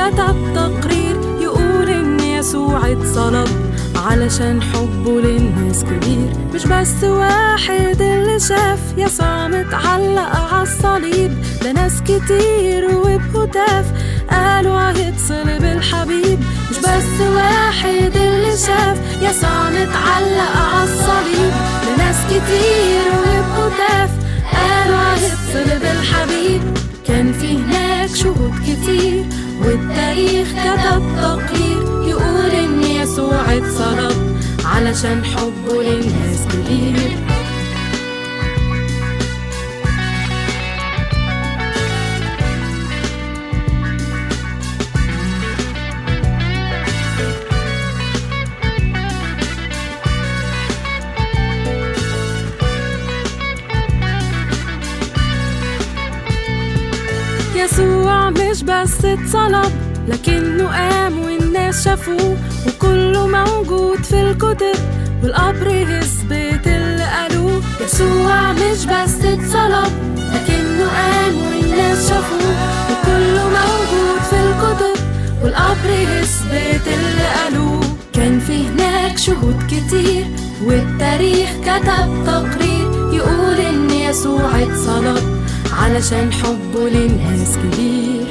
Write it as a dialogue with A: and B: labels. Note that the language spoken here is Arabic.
A: كتب تقرير يقول إن يسوع اتصلب علشان حبه للناس كبير. مش بس واحد اللي شاف يسوع متعلق عالصليب، ده ناس كتير وبهتاف قالوا هيتصلب الحبيب. مش بس واحد اللي شاف يسوع متعلق عالصليب، ده ناس كتير وبهتاف قالوا هيتصلب الحبيب. كان في هناك شهود كتير والتاريخ كتب تقرير يقول إن يسوع اتصلب علشان حبه للناس كبير. يسوع مش بس اتصلب لكنه قام والناس شافوه، وكله موجود في الكتب والقبر يثبت اللي قالوه. يسوع مش بس اتصلب لكنه قام والناس شافوه، وكله موجود في الكتب والقبر يثبت اللي قالوه. كان في هناك شهود كتير والتاريخ كتب تقرير يقول إن يسوع اتصلب علشان حبه للناس كبير.